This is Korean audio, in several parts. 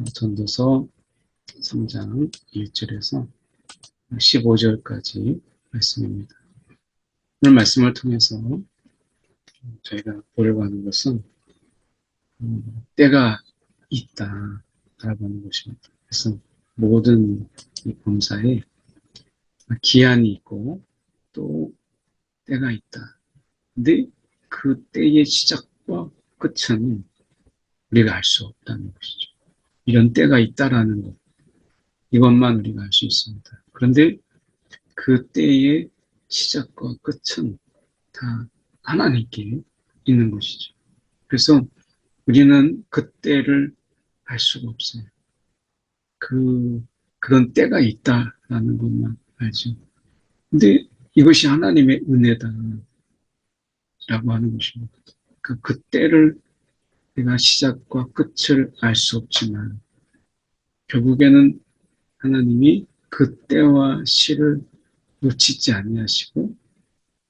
전도서 3장 1절에서 15절까지 말씀입니다. 오늘 말씀을 통해서 저희가 보려고 하는 것은 때가 있다라고 하는 것입니다. 그래서 모든 이 범사에 기한이 있고 또 때가 있다. 근데 그 때의 시작과 끝은 우리가 알 수 없다는 것이죠. 이런 때가 있다라는 것, 이것만 우리가 알 수 있습니다. 그런데 그 때의 시작과 끝은 다 하나님께 있는 것이죠. 그래서 우리는 그 때를 알 수가 없어요. 그런 때가 있다라는 것만 알죠. 근데 이것이 하나님의 은혜다라고 하는 것입니다. 그 때를 내가 시작과 끝을 알 수 없지만 결국에는 하나님이 그 때와 시를 놓치지 아니하시고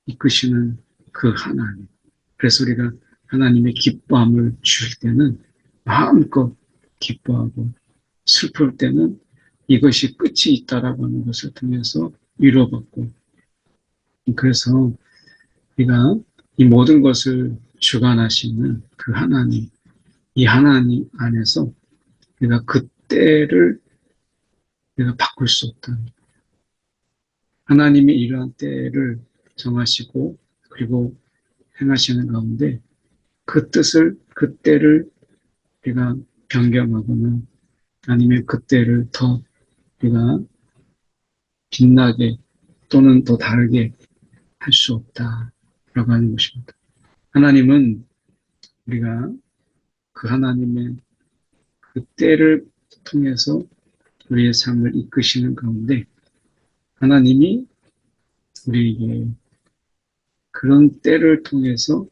이끄시는 그 하나님. 그래서 우리가 하나님의 기뻐함을 줄 때는 마음껏 기뻐하고 슬플 때는 이것이 끝이 있다라고 하는 것을 통해서 위로받고, 그래서 우리가 이 모든 것을 주관하시는 그 하나님, 이 하나님 안에서 우리가 그 때를 우리가 바꿀 수 없다. 하나님이 이러한 때를 정하시고 그리고 행하시는 가운데 그 뜻을, 그 때를 우리가 변경하거나 아니면 그 때를 더 우리가 빛나게 또는 더 다르게 할 수 없다라고 하는 것입니다. 하나님은 우리가 그 하나님의 그 때를 통해서 우리의 삶을 이끄시는 가운데 하나님이 우리에게 그런 때를 통해서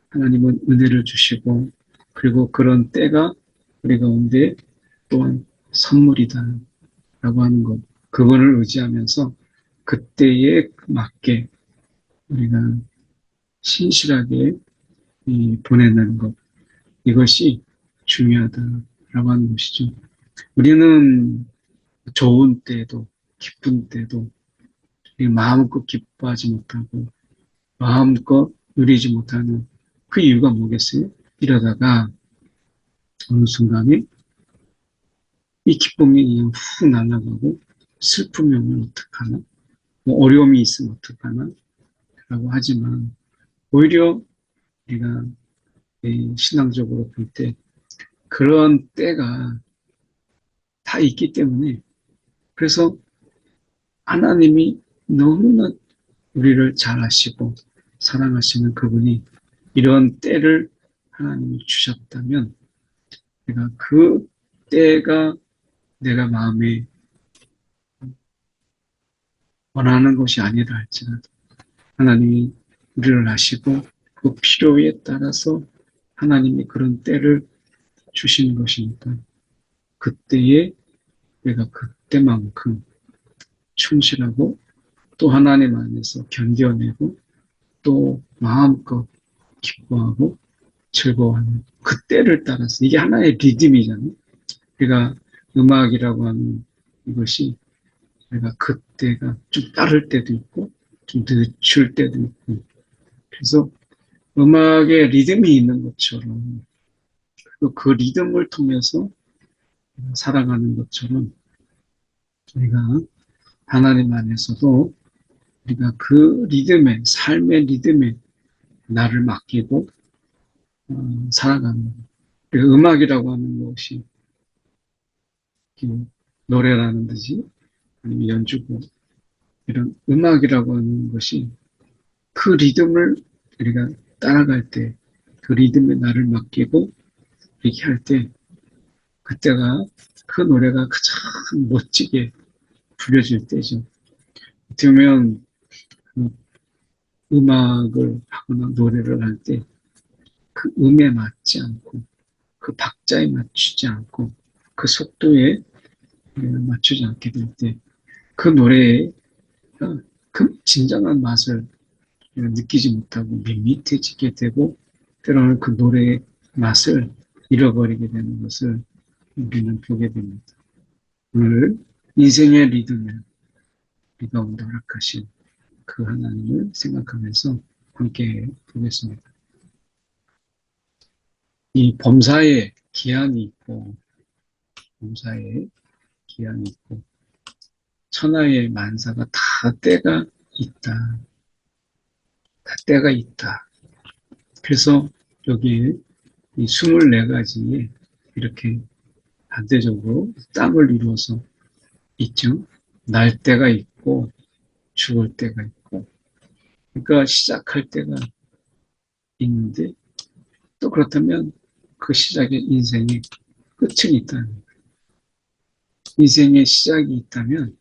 하나님은 은혜를 주시고 그리고 그런 때가 우리 가운데 또한 선물이다 라고 하는 것, 그분을 의지하면서 그때에 맞게 우리가 신실하게 보내는 것, 이것이 중요하다라고 하는 것이죠. 우리는 좋은 때도 기쁜 때도 마음껏 기뻐하지 못하고 마음껏 누리지 못하는 그 이유가 뭐겠어요? 이러다가 어느 순간에 이 기쁨이 그냥 훅 날아가고 슬픔이 오면 어떡하나? 뭐 어려움이 있으면 어떡하나? 라고 하지만 오히려 우리가 신앙적으로 볼 때 그런 때가 다 있기 때문에, 그래서 하나님이 너무나 우리를 잘 아시고 사랑하시는 그분이 이런 때를 하나님이 주셨다면 내가 그 때가 내가 마음에 원하는 것이 아니다 할지라도 하나님이 우리를 아시고 그 필요에 따라서 하나님이 그런 때를 주시는 것이니까 그때에 내가 그때만큼 충실하고 또 하나님 안에서 견뎌내고 또 마음껏 기뻐하고 즐거워하는 그때를 따라서, 이게 하나의 리듬이잖아요. 우리가 음악이라고 하는 이것이 내가 그때가 좀 빠를 때도 있고 좀 늦출 때도 있고, 그래서 음악에 리듬이 있는 것처럼 그 리듬을 통해서 살아가는 것처럼 우리가 하나님 안에서도 우리가 그 리듬에, 삶의 리듬에 나를 맡기고 살아가는 것. 음악이라고 하는 것이 노래라는 듯이 아니면 연주고, 이런 음악이라고 하는 것이 그 리듬을 우리가 따라갈 때, 그 리듬에 나를 맡기고 이렇게 할 때, 그때가 그 노래가 가장 멋지게 불려질 때죠. 어떻게 보면 그 음악을 하거나 노래를 할 때 그 음에 맞지 않고 그 박자에 맞추지 않고 그 속도에 맞추지 않게 될 때 그 노래의 그 진정한 맛을 느끼지 못하고 밋밋해지게 되고 때로는 그 노래의 맛을 잃어버리게 되는 것을 우리는 보게 됩니다. 오늘 인생의 리듬에 우리가 허락하신 그 하나님을 생각하면서 함께 보겠습니다. 이 범사에 기한이 있고, 범사에 기한이 있고, 천하의 만사가 다 때가 있다. 다 때가 있다. 그래서 여기 이 24가지에 이렇게 반대적으로 땀을 이루어서 있죠. 날 때가 있고, 죽을 때가 있고, 그러니까 시작할 때가 있는데, 또 그렇다면 그 시작의 인생의 끝은 있다는 거예요. 인생의 시작이 있다면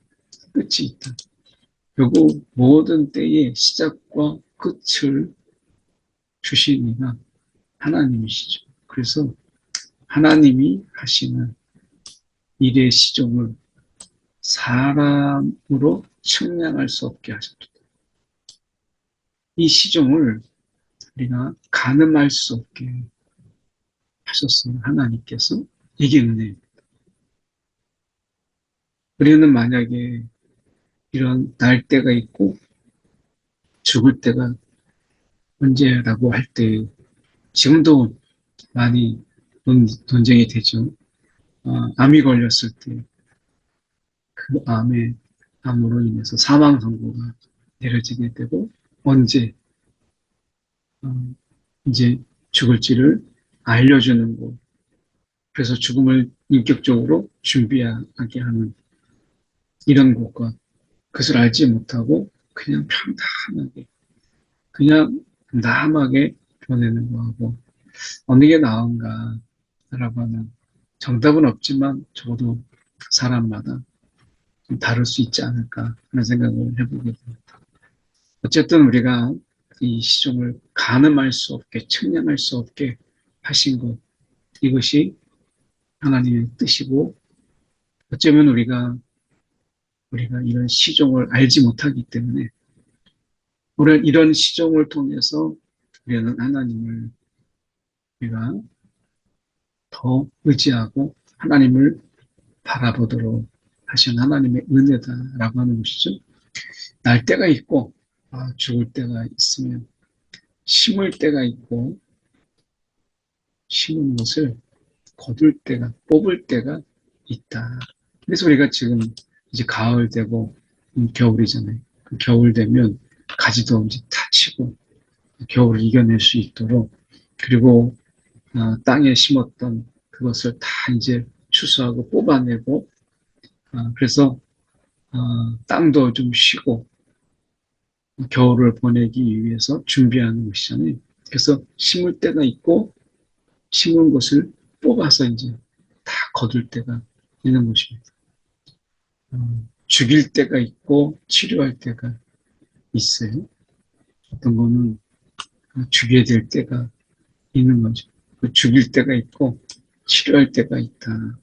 끝이 있다. 결국 모든 때의 시작과 끝을 주신 이가 하나님이시죠. 그래서 하나님이 하시는 일의 시종을 사람으로 측량할 수 없게 하셨다. 이 시종을 우리가 가늠할 수 없게 하셨어요. 하나님께서. 이게 은혜입니다. 우리는 만약에 이런 날 때가 있고 죽을 때가 언제라고 할 때 지금도 많이 논쟁이 되죠. 암이 걸렸을 때 그 암으로 인해서 사망 선고가 내려지게 되고 언제 이제 죽을지를 알려주는 것. 그래서 죽음을 인격적으로 준비하게 하는 이런 것과 그것을 알지 못하고 그냥 평탄하게 그냥 남하게 보내는 거하고 어느 게 나은가라고 하는 정답은 없지만 적어도 사람마다 좀 다를 수 있지 않을까 하는 생각을 해보게 됩니다. 어쨌든 우리가 이 시종을 가늠할 수 없게 측량할 수 없게 하신 것 이것이 하나님의 뜻이고 어쩌면 우리가 이런 시종을 알지 못하기 때문에 우리는 이런 시종을 통해서 우리는 하나님을 우리가 더 의지하고 하나님을 바라보도록 하신 하나님의 은혜다라고 하는 것이죠. 날 때가 있고 죽을 때가 있으면 심을 때가 있고 심은 것을 거둘 때가 뽑을 때가 있다. 그래서 우리가 지금 이제 가을 되고 겨울이잖아요. 겨울 되면 가지도 이제 다치고 겨울을 이겨낼 수 있도록 그리고 땅에 심었던 그것을 다 이제 추수하고 뽑아내고 그래서 땅도 좀 쉬고 겨울을 보내기 위해서 준비하는 것이잖아요. 그래서 심을 때가 있고 심은 것을 뽑아서 이제 다 거둘 때가 있는 것입니다. 죽일 때가 있고 치료할 때가 있어요. 어떤 거는 죽여야 될 때가 있는 거죠. 죽일 때가 있고 치료할 때가 있다.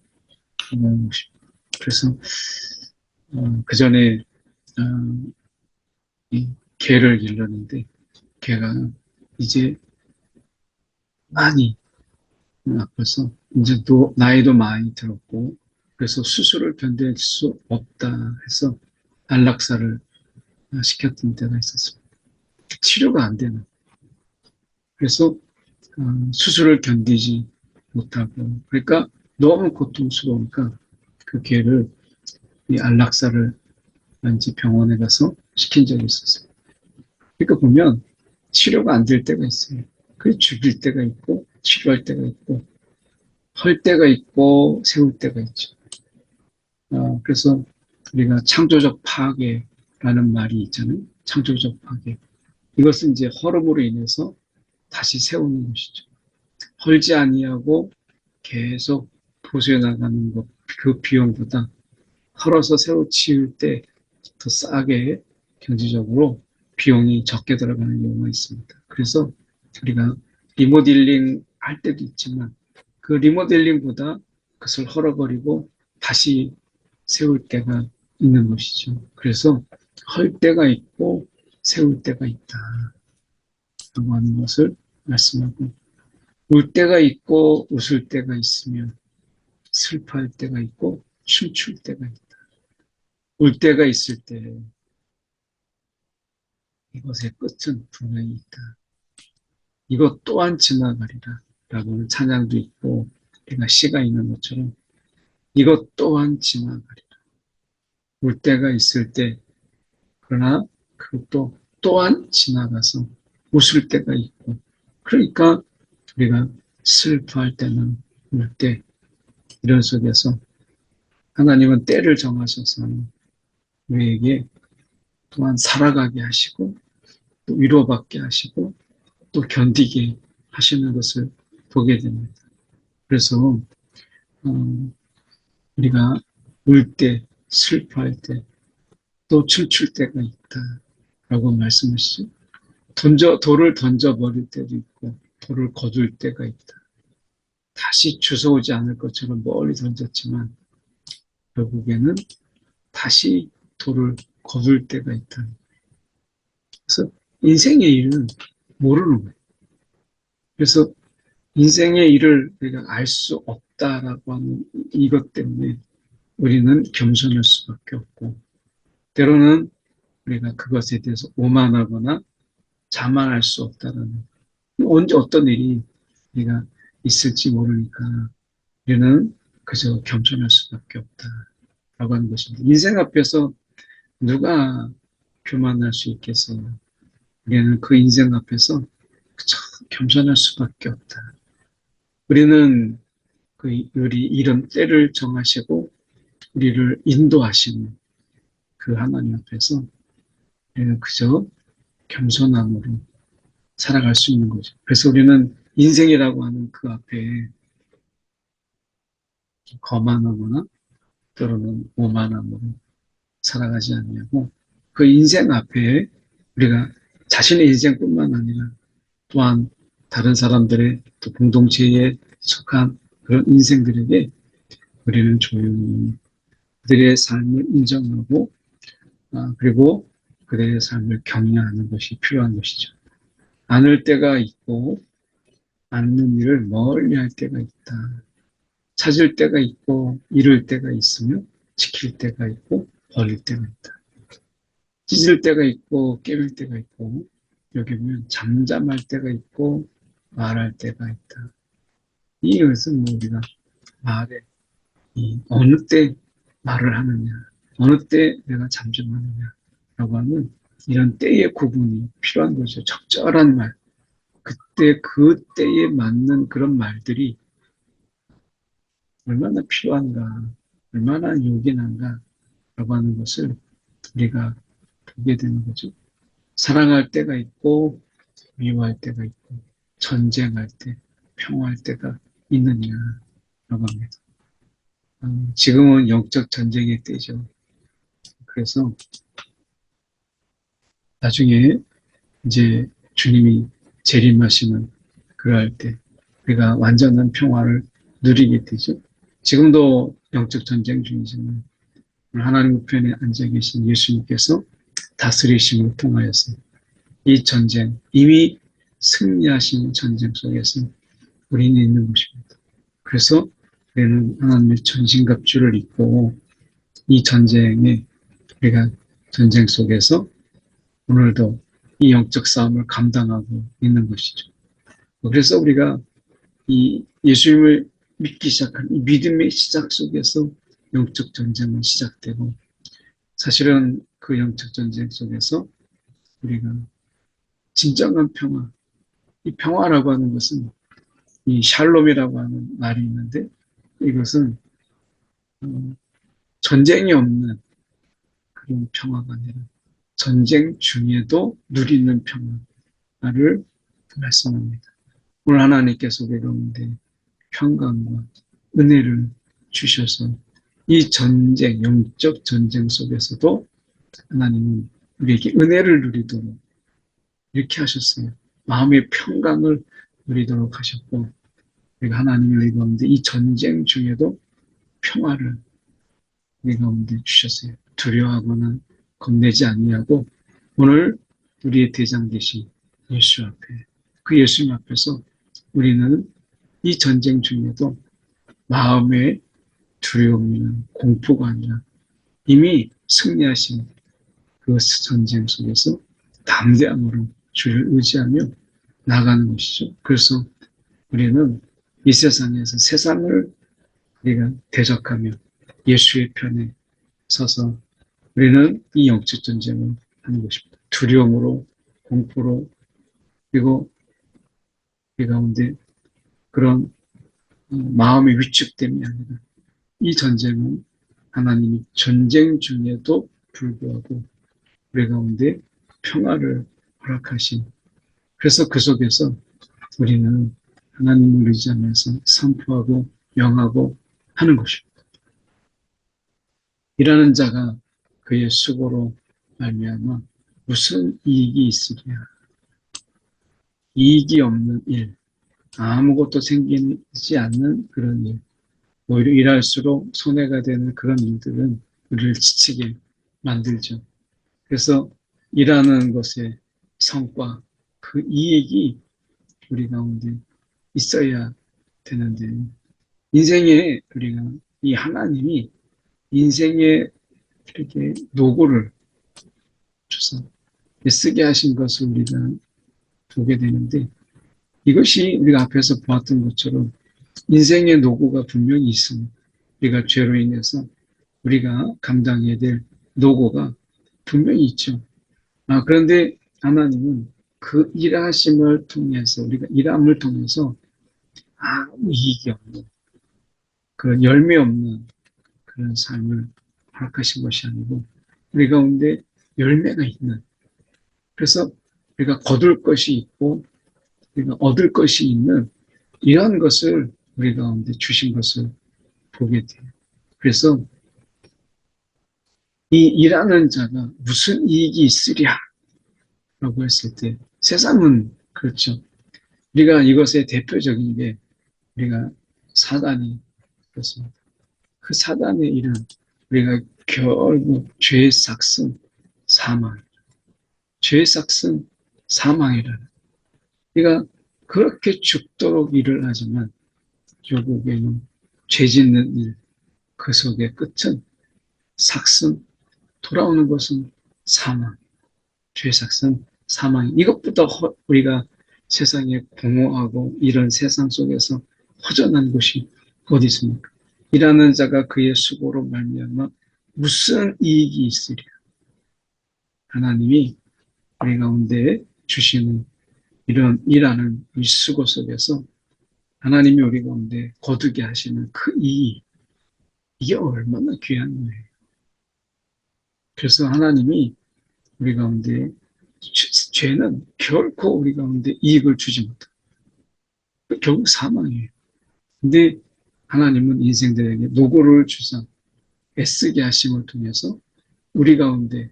이런 것입니다. 그래서 그 전에 이 개를 길렀는데 개가 이제 많이 아파서 이제 또 나이도 많이 들었고 그래서 수술을 견딜 수 없다 해서 안락사를 시켰던 때가 있었습니다. 치료가 안 되는. 그래서 수술을 견디지 못하고 그러니까 너무 고통스러우니까 그 개를 이 안락사를 왠지 병원에 가서 시킨 적이 있었어요. 그러니까 보면 치료가 안 될 때가 있어요. 그래 죽일 때가 있고 치료할 때가 있고 헐 때가 있고 세울 때가 있죠. 그래서 우리가 창조적 파괴라는 말이 있잖아요. 창조적 파괴. 이것은 이제 헐음으로 인해서 다시 세우는 것이죠. 헐지 아니하고 계속 보수해 나가는 것, 그 비용보다 헐어서 새로 치울 때 더 싸게 경제적으로 비용이 적게 들어가는 경우가 있습니다. 그래서 우리가 리모델링 할 때도 있지만 그 리모델링보다 그것을 헐어버리고 다시 세울 때가 있는 것이죠. 그래서 헐 때가 있고 세울 때가 있다. 라고 하는 것을 말씀하고 울 때가 있고 웃을 때가 있으면 슬퍼할 때가 있고 춤출 때가 있다. 울 때가 있을 때 이것의 끝은 분명히 있다. 이것 또한 지나가리라 라고는 찬양도 있고 우리가 시가 있는 것처럼 이것 또한 지나가리라. 울 때가 있을 때 그러나 그것도 또한 지나가서 웃을 때가 있고 그러니까 우리가 슬퍼할 때는 울 때 이런 속에서 하나님은 때를 정하셔서 우리에게 또한 살아가게 하시고 또 위로받게 하시고 또 견디게 하시는 것을 보게 됩니다. 그래서 우리가 울 때, 슬퍼할 때, 또 춤출 때가 있다라고 말씀하시죠. 돌을 던져버릴 때도 있고 돌을 거둘 때가 있다. 다시 주워오지 않을 것처럼 멀리 던졌지만 결국에는 다시 돌을 거둘 때가 있다. 그래서 인생의 일은 모르는 거예요. 그래서 인생의 일을 우리가 알 수 없다라고 하는 이것 때문에 우리는 겸손할 수밖에 없고 때로는 우리가 그것에 대해서 오만하거나 자만할 수 없다라는 언제 어떤 일이 우리가 있을지 모르니까 우리는 그저 겸손할 수밖에 없다라고 하는 것입니다. 인생 앞에서 누가 교만할 수 있겠어요? 우리는 그 인생 앞에서 그저 겸손할 수밖에 없다. 우리는 우리 이런 때를 정하시고 우리를 인도하시는 그 하나님 앞에서 우리는 그저 겸손함으로 살아갈 수 있는 거죠. 그래서 우리는 인생이라고 하는 그 앞에 거만하거나 때로는 오만함으로 살아가지 않냐고 그 인생 앞에 우리가 자신의 인생뿐만 아니라 또한 다른 사람들의 또 공동체에 속한 그런 인생들에게 우리는 조용히 그들의 삶을 인정하고 그리고 그들의 삶을 격려하는 것이 필요한 것이죠. 않을 때가 있고 않는 일을 멀리 할 때가 있다. 찾을 때가 있고 잃을 때가 있으며 지킬 때가 있고 버릴 때가 있다. 찢을 때가 있고 깨물 때가 있고 여기 보면 잠잠할 때가 있고 말할 때가 있다. 이것은 뭐 우리가 말에 어느 때 말을 하느냐, 어느 때 내가 잠잠하느냐라고 하는 이런 때의 구분이 필요한 거죠. 적절한 말, 그때 그 때에 맞는 그런 말들이 얼마나 필요한가, 얼마나 요긴한가라고 하는 것을 우리가 보게 되는 거죠. 사랑할 때가 있고 미워할 때가 있고 전쟁할 때, 평화할 때가 있느냐라고 합니다. 지금은 영적 전쟁의 때죠. 그래서 나중에 이제 주님이 재림하시는 그럴 때 우리가 완전한 평화를 누리게 되죠. 지금도 영적 전쟁 중이지만 하나님 우편에 앉아 계신 예수님께서 다스리심을 통하여서 이 전쟁, 이미 승리하신 전쟁 속에서 우리는 있는 것입니다. 그래서 우리는 하나님의 전신갑주를 입고 이 전쟁에 우리가 전쟁 속에서 오늘도 이 영적 싸움을 감당하고 있는 것이죠. 그래서 우리가 이 예수님을 믿기 시작한 이 믿음의 시작 속에서 영적 전쟁은 시작되고 사실은 그 영적 전쟁 속에서 우리가 진정한 평화, 이 평화라고 하는 것은 이 샬롬이라고 하는 말이 있는데 이것은 전쟁이 없는 그런 평화가 아니라 전쟁 중에도 누리는 평화를 말씀합니다. 오늘 하나님께서 우리 가운데 평강과 은혜를 주셔서 이 전쟁, 영적 전쟁 속에서도 하나님은 우리에게 은혜를 누리도록 이렇게 하셨어요. 마음의 평강을 누리도록 하셨고 우리가 하나님의 우리 가운데 이 전쟁 중에도 평화를 우리 가운데 주셨어요. 두려워하거나 겁내지 아니하고 오늘 우리의 대장 되신 예수 앞에 그 예수님 앞에서 우리는 이 전쟁 중에도 마음의 두려움이나 공포가 아니라 이미 승리하신 그 전쟁 속에서 담대함으로 주를 의지하며 나가는 것이죠. 그래서 우리는 이 세상에서 세상을 우리가 대적하며 예수의 편에 서서 우리는 이 영적 전쟁을 하는 것입니다. 두려움으로, 공포로, 그리고 이 가운데 그런 마음의 위축됨이 아니라 이 전쟁은 하나님이 전쟁 중에도 불구하고 우리 가운데 평화를 허락하신, 그래서 그 속에서 우리는 하나님을 의지하면서 선포하고 명하고 하는 것입니다. 일하는 자가 그의 수고로 말미암아 무슨 이익이 있으랴. 이익이 없는 일, 아무것도 생기지 않는 그런 일, 오히려 일할수록 손해가 되는 그런 일들은 우리를 지치게 만들죠. 그래서 일하는 것의 성과, 그 이익이 우리 가운데 있어야 되는데, 인생에 우리가 이 하나님이 인생에 이렇게 노고를 줘서 쓰게 하신 것을 우리가 보게 되는데, 이것이 우리가 앞에서 보았던 것처럼 인생의 노고가 분명히 있습니다. 우리가 죄로 인해서 우리가 감당해야 될 노고가 분명히 있죠. 그런데 하나님은 그 일하심을 통해서, 우리가 일함을 통해서 아무 이익이 없는, 그런 열매 없는 그런 삶을 허락하신 것이 아니고 우리 가운데 열매가 있는, 그래서 우리가 거둘 것이 있고 우리가 얻을 것이 있는 이러한 것을 우리 가운데 주신 것을 보게 돼요. 그래서 이 일하는 자가 무슨 이익이 있으랴 라고 했을 때, 세상은 그렇죠. 우리가 이것의 대표적인 게 우리가 사단이 그렇습니다. 그 사단의 일은 우리가 결국 죄의 삭슨 사망, 죄의 삭슨 사망이라는, 우리가 그렇게 죽도록 일을 하지만 결국에는 죄 짓는 일, 그 속의 끝은 삭슨, 돌아오는 것은 사망, 죄의 삭슨 사망. 이것보다 우리가 세상에 공허하고 이런 세상 속에서 허전한 곳이 어디 있습니까? 일하는 자가 그의 수고로 말미암아 무슨 이익이 있으랴. 하나님이 우리 가운데 주시는 이런 일하는 이 수고 속에서 하나님이 우리 가운데 거두게 하시는 그 이익, 이게 얼마나 귀한 거예요. 그래서 하나님이 우리 가운데 죄는 결코 우리 가운데 이익을 주지 못합니다. 결국 사망이에요. 근데 하나님은 인생들에게 노고를 주사 애쓰게 하심을 통해서 우리 가운데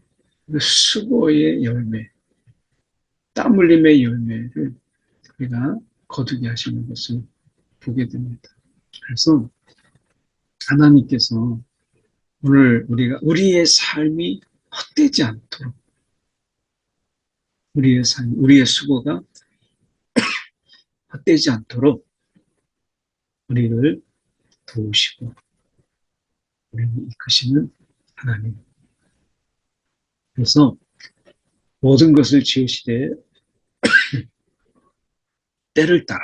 그 수고의 열매, 땀 흘림의 열매를 우리가 거두게 하시는 것을 보게 됩니다. 그래서 하나님께서 오늘 우리의 삶이 헛되지 않도록, 우리의 삶, 우리의 수고가 헛되지 않도록 우리를 도우시고 우리를 이끄시는 하나님. 그래서 모든 것을 지으시되 때를 따라,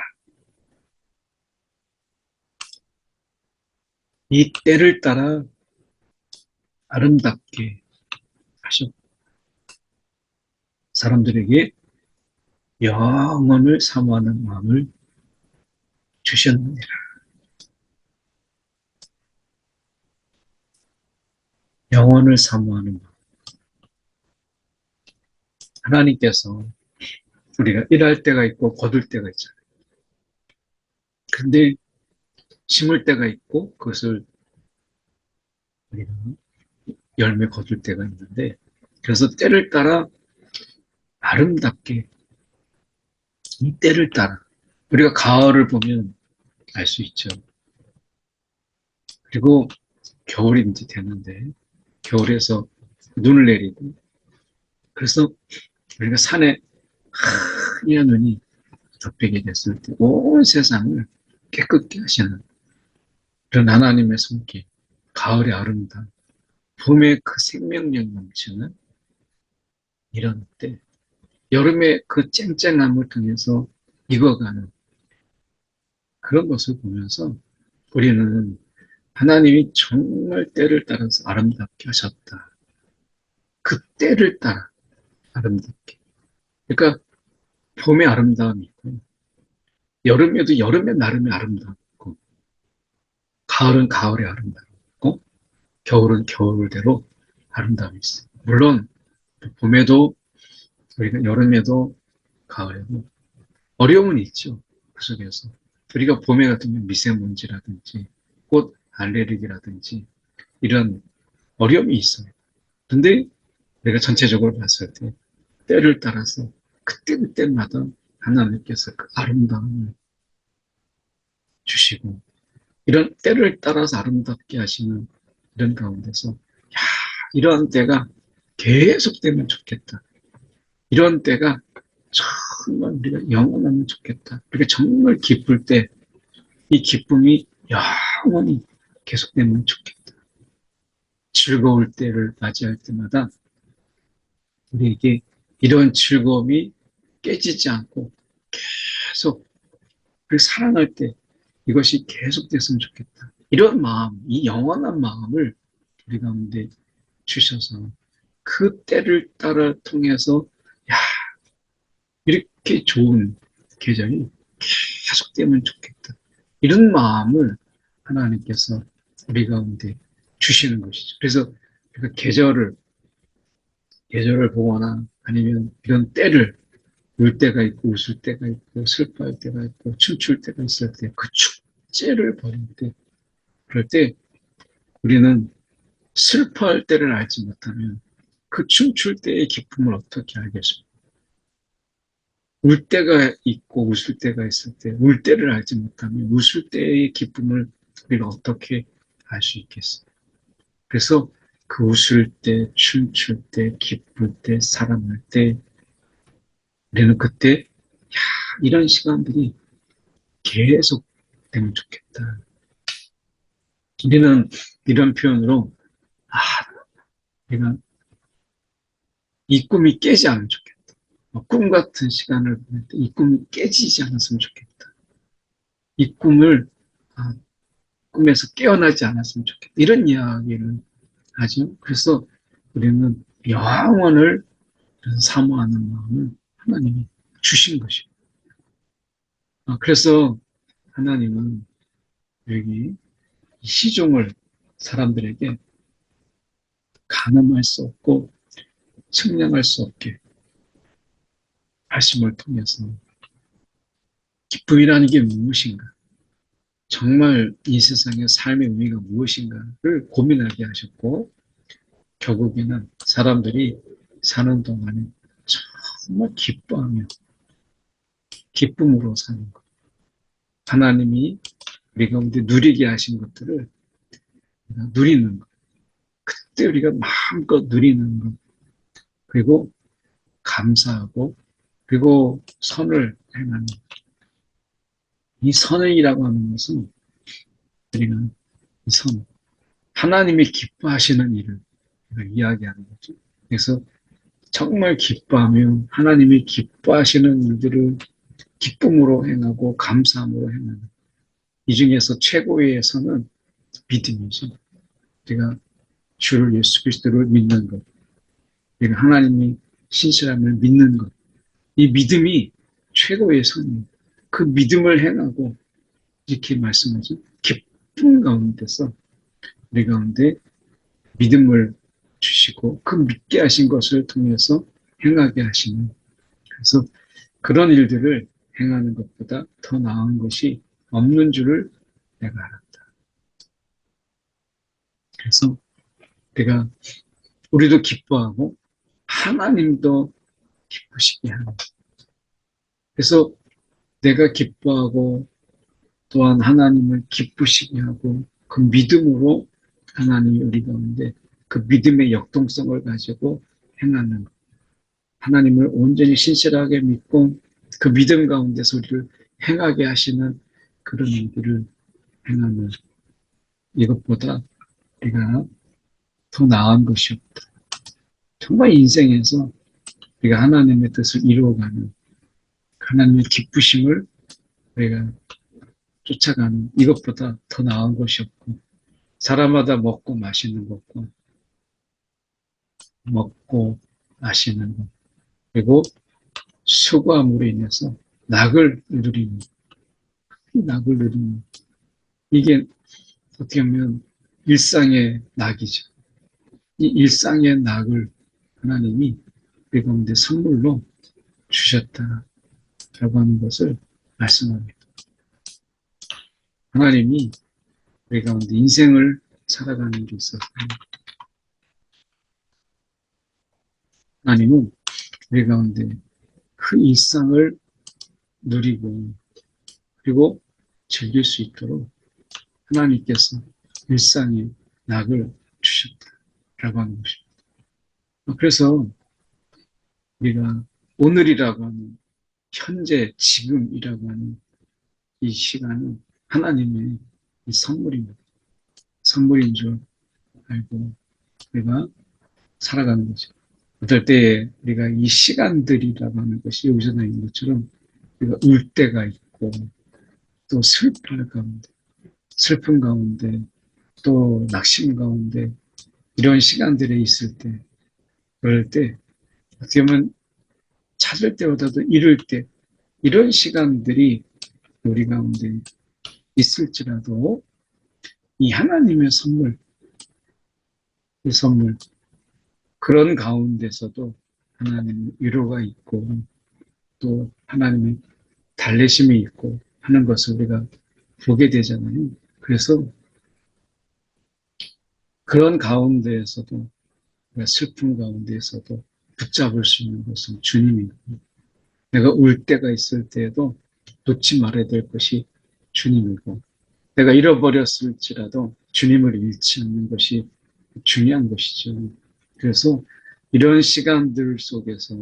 이 때를 따라 아름답게 하셨고 사람들에게 영원을 사모하는 마음을 주셨느니라. 영원을 사모하는 마음. 하나님께서 우리가 일할 때가 있고 거둘 때가 있잖아요. 근데 심을 때가 있고 그것을 우리가 열매 거둘 때가 있는데, 그래서 때를 따라 아름답게, 이 때를 따라 우리가 가을을 보면 알 수 있죠. 그리고 겨울이 이제 되는데 겨울에서 눈을 내리고, 그래서 우리가 산에 하얀 눈이 덮이게 됐을 때 온 세상을 깨끗게 하시는 그런 하나님의 손길, 가을의 아름다움, 봄의 그 생명력 넘치는 이런 때, 여름의 그 쨍쨍함을 통해서 익어가는 그런 것을 보면서 우리는 하나님이 정말 때를 따라서 아름답게 하셨다. 그 때를 따라 아름답게. 그러니까 봄의 아름다움이 있고, 여름에도 여름의 나름의 아름다움이 있고, 가을은 가을의 아름다움이 있고, 겨울은 겨울대로 아름다움이 있어요. 물론 봄에도 우리가 여름에도 가을에도 어려움은 있죠. 그 속에서. 우리가 봄에 같으면 미세먼지라든지 꽃 알레르기라든지 이런 어려움이 있어요. 근데 내가 전체적으로 봤을 때 때를 따라서 그때그때마다 하나님께서 그 아름다움을 주시고 이런 때를 따라서 아름답게 하시는 이런 가운데서 야, 이러한 때가 계속되면 좋겠다. 이런 때가 정말 우리가 영원하면 좋겠다. 우리가 정말 기쁠 때 이 기쁨이 영원히 계속되면 좋겠다. 즐거울 때를 맞이할 때마다 우리에게 이런 즐거움이 깨지지 않고 계속 우리 사랑할 때 이것이 계속됐으면 좋겠다. 이런 마음, 이 영원한 마음을 우리 가운데 주셔서 그 때를 따라 통해서 야, 이렇게 좋은 계절이 계속되면 좋겠다. 이런 마음을 하나님께서 우리 가운데 주시는 것이죠. 그래서 우리가 계절을 보거나 아니면 이런 때를 울 때가 있고 웃을 때가 있고 슬퍼할 때가 있고 춤출 때가 있을 때 그 축제를 벌일 때 그럴 때 우리는 슬퍼할 때를 알지 못하면 그 춤출 때의 기쁨을 어떻게 알겠습니까? 울 때가 있고 웃을 때가 있을 때 울 때를 알지 못하면 웃을 때의 기쁨을 우리가 어떻게 알 수 있겠어요? 그래서 그 웃을 때, 춤출 때, 기쁠 때, 사랑할 때 우리는 그때 야, 이런 시간들이 계속 되면 좋겠다. 우리는 이런 표현으로 아, 내가 이 꿈이 깨지 않으면 좋겠다. 꿈 같은 시간을 보낼 때 이 꿈이 깨지지 않았으면 좋겠다. 이 꿈을 아, 꿈에서 깨어나지 않았으면 좋겠다. 이런 이야기를 하죠. 그래서 우리는 영원을 사모하는 마음을 하나님이 주신 것이에요. 그래서 하나님은 여기 시종을 사람들에게 가늠할 수 없고 측량할 수 없게 하심을 통해서 기쁨이라는 게 무엇인가? 정말 이 세상의 삶의 의미가 무엇인가를 고민하게 하셨고 결국에는 사람들이 사는 동안에 정말 기뻐하며 기쁨으로 사는 것. 하나님이 우리 가운데 누리게 하신 것들을 누리는 것. 그때 우리가 마음껏 누리는 것. 그리고 감사하고 그리고 선을 행하는 것. 이 선행이라고 하는 것은 우리가 이 선, 하나님이 기뻐하시는 일을 이야기하는 거죠. 그래서 정말 기뻐하며 하나님이 기뻐하시는 일들을 기쁨으로 행하고 감사함으로 행하는 이 중에서 최고의 선은 믿음이죠. 우리가 주를 예수 그리스도를 믿는 것, 우리가 하나님이 신실함을 믿는 것, 이 믿음이 최고의 선이에요. 그 믿음을 행하고 이렇게 말씀하죠. 기쁨 가운데서 우리 가운데 믿음을 주시고 그 믿게 하신 것을 통해서 행하게 하시는 그래서 그런 일들을 행하는 것보다 더 나은 것이 없는 줄을 내가 알았다. 그래서 내가 우리도 기뻐하고 하나님도 기쁘시게 하는 그래서 내가 기뻐하고 또한 하나님을 기쁘시게 하고 그 믿음으로 하나님이 우리 가운데 그 믿음의 역동성을 가지고 행하는 것. 하나님을 온전히 신실하게 믿고 그 믿음 가운데서 우리를 행하게 하시는 그런 일들을 행하는 이것보다 우리가 더 나은 것이 없다. 정말 인생에서 우리가 하나님의 뜻을 이루어가는 하나님의 기쁘심을 우리가 쫓아가는 이것보다 더 나은 것이 없고 사람마다 먹고 마시는 것과 먹고 마시는 것 그리고 수고함으로 인해서 낙을 누리는 이게 어떻게 보면 일상의 낙이죠. 이 일상의 낙을 하나님이 우리 가운데 선물로 주셨다라고 하는 것을 말씀합니다. 하나님이 우리 가운데 인생을 살아가는 데 있어서 하나님은 우리 가운데 그 일상을 누리고 그리고 즐길 수 있도록 하나님께서 일상의 낙을 주셨다라고 하는 것입니다. 그래서 우리가 오늘이라고 하는 현재 지금이라고 하는 이 시간은 하나님의 이 선물입니다. 선물인 줄 알고 우리가 살아가는 거죠. 어떨 때에 우리가 이 시간들이라고 하는 것이 여기서 나있는 것처럼 우리가 울 때가 있고 또 슬픈 가운데 또 낙심 가운데 이런 시간들에 있을 때 그럴 때 어떻게 보면 찾을 때보다도 잃을 때 이런 시간들이 우리 가운데 있을지라도 이 하나님의 선물 이 선물 그런 가운데서도 하나님의 위로가 있고 또 하나님의 달래심이 있고 하는 것을 우리가 보게 되잖아요. 그래서 그런 가운데에서도 슬픔 가운데에서도 붙잡을 수 있는 것은 주님이고 내가 울 때가 있을 때에도 놓지 말아야 될 것이 주님이고 내가 잃어버렸을지라도 주님을 잃지 않는 것이 중요한 것이죠. 그래서 이런 시간들 속에서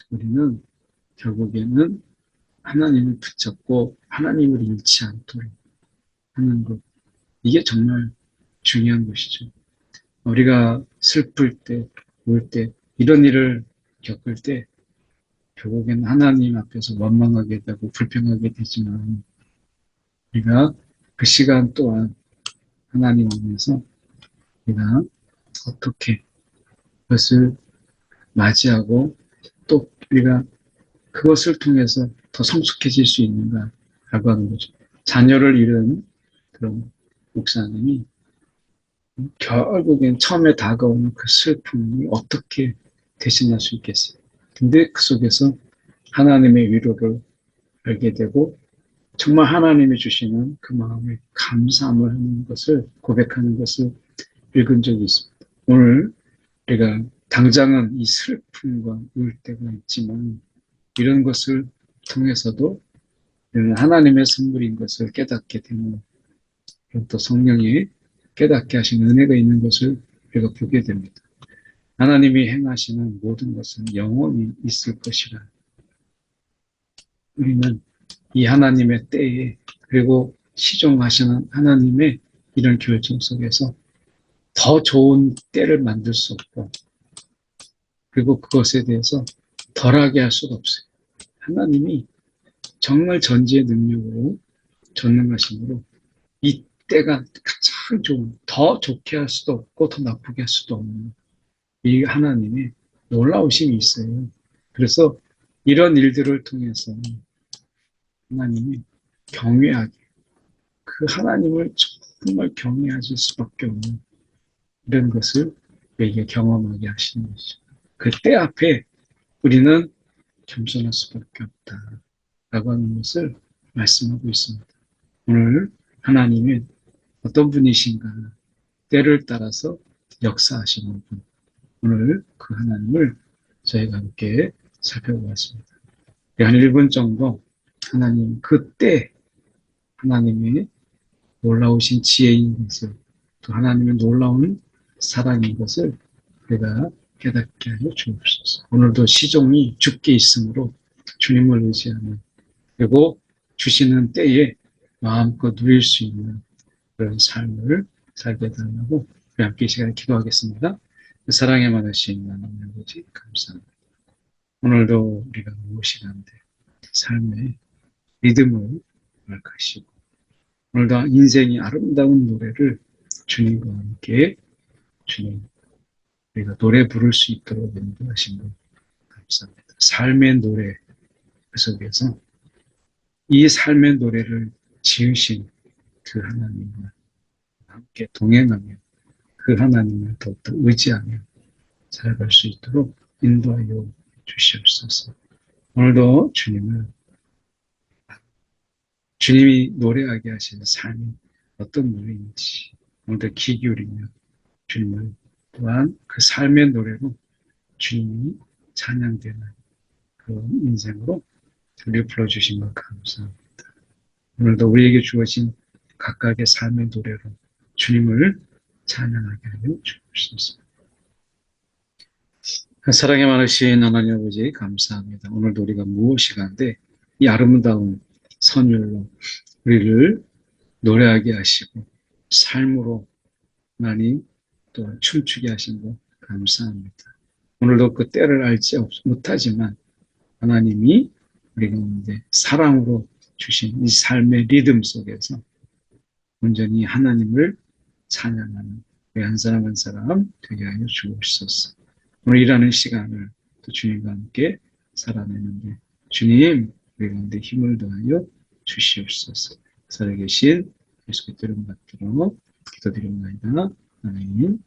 우리는 결국에는 하나님을 붙잡고 하나님을 잃지 않도록 하는 것. 이게 정말 중요한 것이죠. 우리가 슬플 때, 울 때, 이런 일을 겪을 때 결국엔 하나님 앞에서 원망하게 되고 불평하게 되지만 우리가 그 시간 또한 하나님 안에서 우리가 어떻게 그것을 맞이하고 또 우리가 그것을 통해서 더 성숙해질 수 있는가라고 하는 거죠. 자녀를 잃은 그런 목사님이 결국엔 처음에 다가오는 그 슬픔을 어떻게 대신할 수 있겠어요. 근데 그 속에서 하나님의 위로를 알게 되고 정말 하나님이 주시는 그 마음에 감사함을 하는 것을 고백하는 것을 읽은 적이 있습니다. 오늘 우리가 당장은 이 슬픔과 울 때가 있지만 이런 것을 통해서도 하나님의 선물인 것을 깨닫게 되는 또 성령이 깨닫게 하시는 은혜가 있는 것을 우리가 보게 됩니다. 하나님이 행하시는 모든 것은 영원히 있을 것이라. 우리는 이 하나님의 때에 그리고 시종하시는 하나님의 이런 결정 속에서 더 좋은 때를 만들 수 없고 그리고 그것에 대해서 덜하게 할 수가 없어요. 하나님이 정말 전지의 능력으로 전능하심으로 이 때가 가장 좋은 더 좋게 할 수도 없고 더 나쁘게 할 수도 없는 이 하나님의 놀라우심이 있어요. 그래서 이런 일들을 통해서 하나님이 경외하게 그 하나님을 정말 경외하실 수밖에 없는 이런 것을 우리에게 경험하게 하시는 것이죠. 그 때 앞에 우리는 겸손할 수밖에 없다라고 하는 것을 말씀하고 있습니다. 오늘 하나님은 어떤 분이신가 때를 따라서 역사하시는 분 오늘 그 하나님을 저희가 함께 살펴보았습니다. 한 1분 정도 하나님 그때 하나님의 놀라우신 지혜인 것을 또 하나님의 놀라운 사랑인 것을 우리가 깨닫게 하여 주옵소서. 오늘도 시종이 죽게 있으므로 주님을 의지하는 그리고 주시는 때에 마음껏 누릴 수 있는 그런 삶을 살게 해달라고 우리 함께 이 시간에 기도하겠습니다. 사랑에 많으신 하나님 아버지 감사합니다. 오늘도 우리가 무엇이간데 삶의 리듬을 허락하시고 오늘도 인생이 아름다운 노래를 주님과 함께 주님 우리가 노래 부를 수 있도록 인도하신 분 감사합니다. 삶의 노래 그 속에서 이 삶의 노래를 지으신 그 하나님과 함께 동행하며 그 하나님을 더욱더 의지하며 살아갈 수 있도록 인도하여 주시옵소서. 오늘도 주님이 노래하게 하시는 삶이 어떤 노래인지 오늘도 귀 기울이며 주님을 또한 그 삶의 노래로 주님이 찬양되는 그런 인생으로 우리 불러주신 것 감사합니다. 오늘도 우리에게 주어진 각각의 삶의 노래로 주님을 찬양하게 하여 주옵소서. 사랑에 많으신 하나님 아버지 감사합니다. 오늘도 우리가 무엇이간데 이 아름다운 선율로 우리를 노래하게 하시고 삶으로 많이 또 춤추게 하신 것 감사합니다. 오늘도 그 때를 알지 못하지만 하나님이 우리 가운데 사랑으로 주신 이 삶의 리듬 속에서 온전히 하나님을 찬양하는 우리 한 사람 한 사람 되게 하여 주옵소서. 오늘 일하는 시간을 또 주님과 함께 살아내는데 주님 우리 가운데 힘을 더하여 주시옵소서. 살아계신 예수 그리스도 이름 받들어 기도드립니다. 아멘.